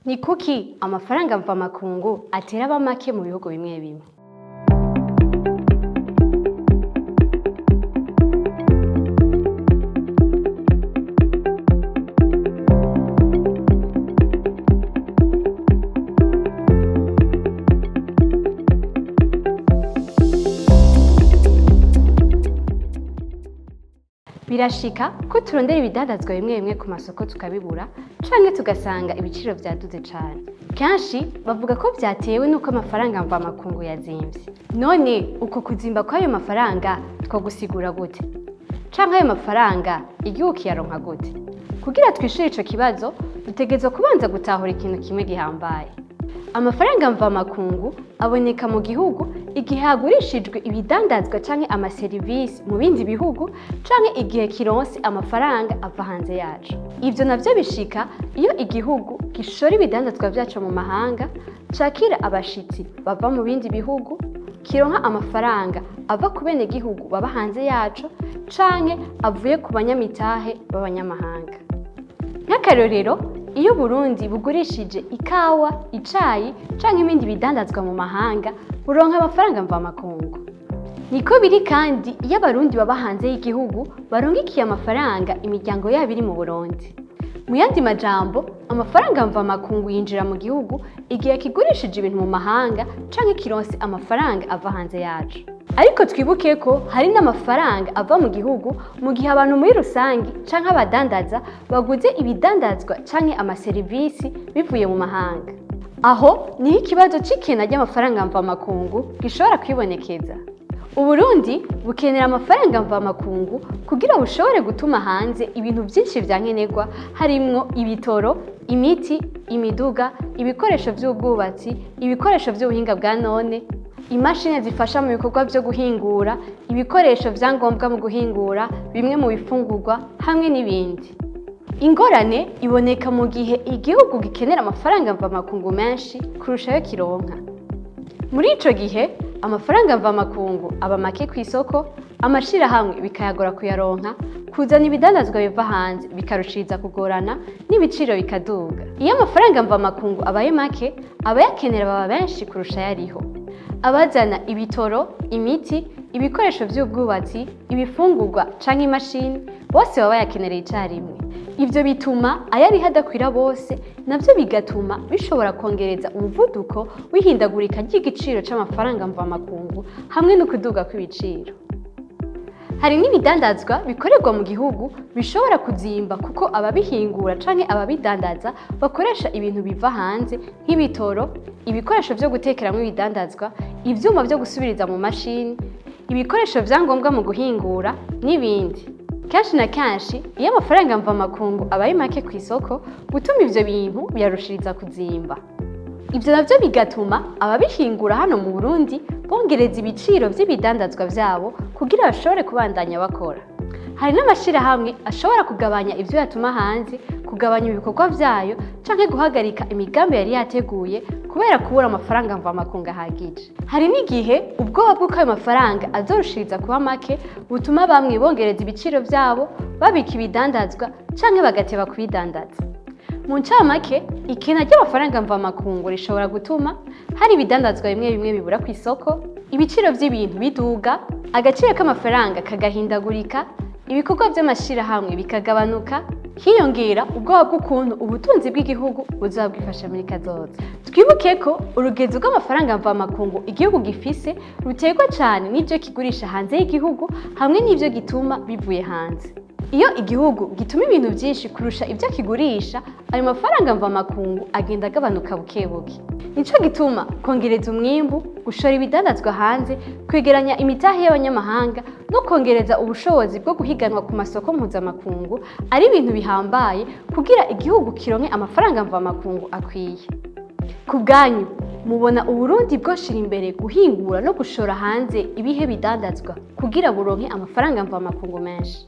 Ni kuki amafaranga mvamakungu atera aba make mu bihugu bimwe bimwe? Birashika ko turondera ibidandazwa bimwe bimwe ku masoko tukabibura canke tugasanga ibiciro vyaduze cane. Kenshi bavuga ko vyatewe nuko amafaranga mvamakungu yazimvye. None uko kuzimba kw'ayo mafaranga twogusigura gute? Canke ayo mafaranga igihugu kiyaronka gute? Kugira twishure ico kibazo dutegerezwa kubanza gutahura ikintu kimwe gihambaye. Amafaranga mvamakungu aboneka mu gihugu igihe hagurishijwe ibidandazwa canke amaserivisi mu bindi bihugu canke igihe kironse amafaranga ava hanze yacu. Ivyo navyo bishika iyo igihugu gishora ibidandazwa vyaco mu mahanga, cakira abashitsi bava mu bindi bihugu, kironka amafaranga ava ku bene gihugu baba hanze yaco canke avuye ku banyamitahe b'abanyamahanga. Nk'akarorero, iyo Burundi bugurishije ikawa, icayi canke ibindi bidandazwa mu mahanga, buronka amafaranga mvamakungu. Niko biri kandi iyo abarundi baba hanze y'igihugu baronkikiye amafaranga imiryango yabo iri mu Burundi. Mu yandi majambo, amafaranga mvamakungu yinjira mu gihugu igihe kigurishije ibintu mu mahanga canke kironse amafaranga ava hanze yacu. Ariko twibuke ko hari n'amafaranga ava mu gihugu mu gihe abantu muri rusangi canke abadandaza baguze ibidandazwa canke amaserivisi bivuye mu mahanga. Aho niho ikibazo c'ikena ry'amafaranga mvamakungu gishobora kwibonekeza. Uburundi bukenera amafaranga mvamakungu kugira bushobore gutuma hanze ibintu vyinshi vya nkenerwa harimwo ibitoro, imiti, imiduga, ibikoresho vy'ubwubatsi, ibikoresho vy'ubuhinga bwa none, imashini zifasha mu bikorwa vyo guhingura, ibikoresho vya ngombwa mu guhingura, bimwe mu bifungurwa hamwe n'ibindi. Ingorane iboneka mu gihe igihugu gikenera amafaranga mvamakungu menshi kurusha ayo kironka. Muri ico gihe amafaranga mvamakungu aba make kw'isoko, amashirahamwe bikayagora kuyaronka, kuzana ibidandazwa biva hanze bikarushiriza kugorana n'ibiciro bikaduga. Iyo amafaranga mvamakungu abaye make, abayakenera baba benshi kurusha ayariho. Abazana ibitoro, imiti, ibikoresho vy'ubwubatsi, ibifungurwa canke imashini bose baba bayakenereye icarimwe. Ivyo bituma ayariho adakwira bose, navyo bigatuma bishobora kongereza umuvuduko w'ihindagurika ry'igiciro c'amafaranga mvamakungu hamwe no kuduga kw'ibiciro. Hari n'ibidandazwa bikorerwa mu gihugu bishobora kuzimba kuko ababihingura canke ababidandaza bakoresha ibintu biva hanze nk'ibitoro, ibikoresho vyo gutekeramwo ibidandazwa, ivyuma vyo gusubiriza mu mashini, ibikoresho vya ngombwa mu guhingura n'ibindi. Kenshi na kenshi iyo amafaranga mvamakungu abaye make kw'isoko, gutuma ivyo bintu birarushiriza kuzimba. Ivyo navyo bigatuma ababihingura hano mu Burundi bongereza ibiciro vy'ibidandazwa vyabo kugira bashobore kubandanya bakora. Hari n'amashirahamwe ashobora kugabanya ivyo yatuma hanze, kugabanya ibikorwa vyayo canke guhagarika imigambi yari yateguye kubera kubura amafaranga mvamakungu ahagije. Hari n'igihe ubwoba bw'uko ayo mafaranga azorushiriza kuba make butuma bamwe bongereza ibiciro vyabo, babika ibidandazwa canke bagateba kubidandaza. Mu ncamake, ikena ry'amafaranga mvamakungu rishobora gutuma hari ibidandazwa bimwe bimwe bibura kw'isoko, ibiciro vy'ibintu biduga, agaciro k'amafaranga kagahindagurika, ibikorwa vy'amashirahamwe bikagabanuka, hiyongera ubwoba bw'ukuntu ubutunzi bw'igihugu buzoba bwifashe muri kazoza. Twibuke ko urugezo rw'amafaranga mvamakungu igihugu gifise ruterwa cane n'ivyo kigurisha hanze y'igihugu hamwe n'ivyo gituma bivuye hanze. Iyo igihugu gituma ibintu vyinshi kurusha ivyo kigurisha, ayo mafaranga mvamakungu agenda agabanuka buke buke. Nico gituma kongereza umwimbu, gushora ibidandazwa hanze, kwegeranya imitahe y'abanyamahanga no kongereza ubushobozi bwo guhiganwa ku masoko mpuzamakungu ari ibintu bihambaye kugira igihugu kironke amafaranga mvamakungu akwiye. Ku bwanyu, mubona Uburundi bwoshira imbere guhingura no gushora hanze ibihe bidandazwa kugira buronke amafaranga mvamakungu menshi?